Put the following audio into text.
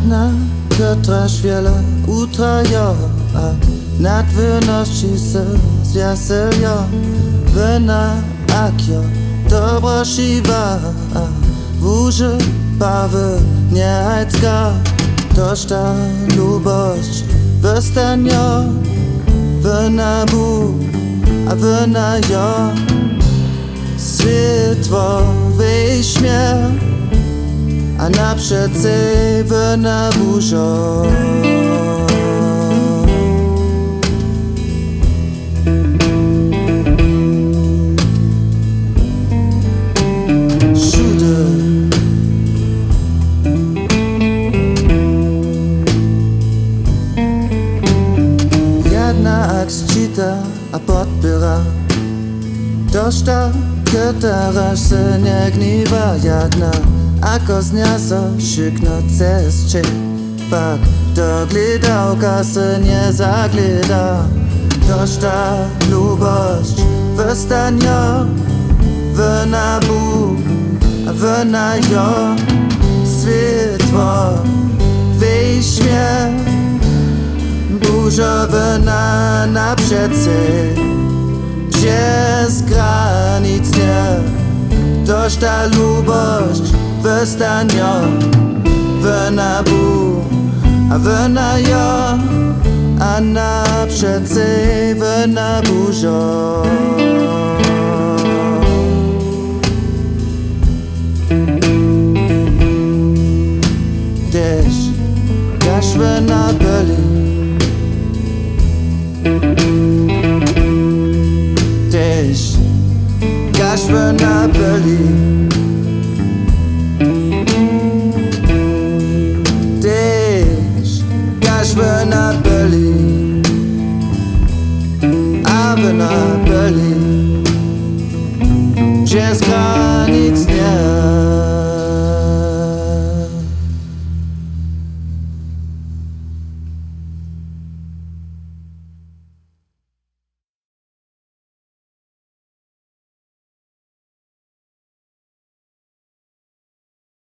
Jedna, która wiele utraja, a nadwyrności se zwiaselja. Wyna akio, dobra siwa, a wóży bawy niehajcka. Toż ta lubość wystania, wyna bu, a wyna ja. Światło wyśmiech, a naprzece wyna burza. A podbiera toż ta kytara się nie gniwa. Jedna ako z niasa szykno cescie, pak do glidałka się nie zaglida. Toż ta lubość wystania, wyna Bóg, a wyna ja. Światło wyśmiech, burza wyna naprzece, przez granic nie. Toż ta lubość wystania, wyna Bóg, a wyna ja, a naprzece wyna burza. Też gaś wyna byli, też gaś wyna byli.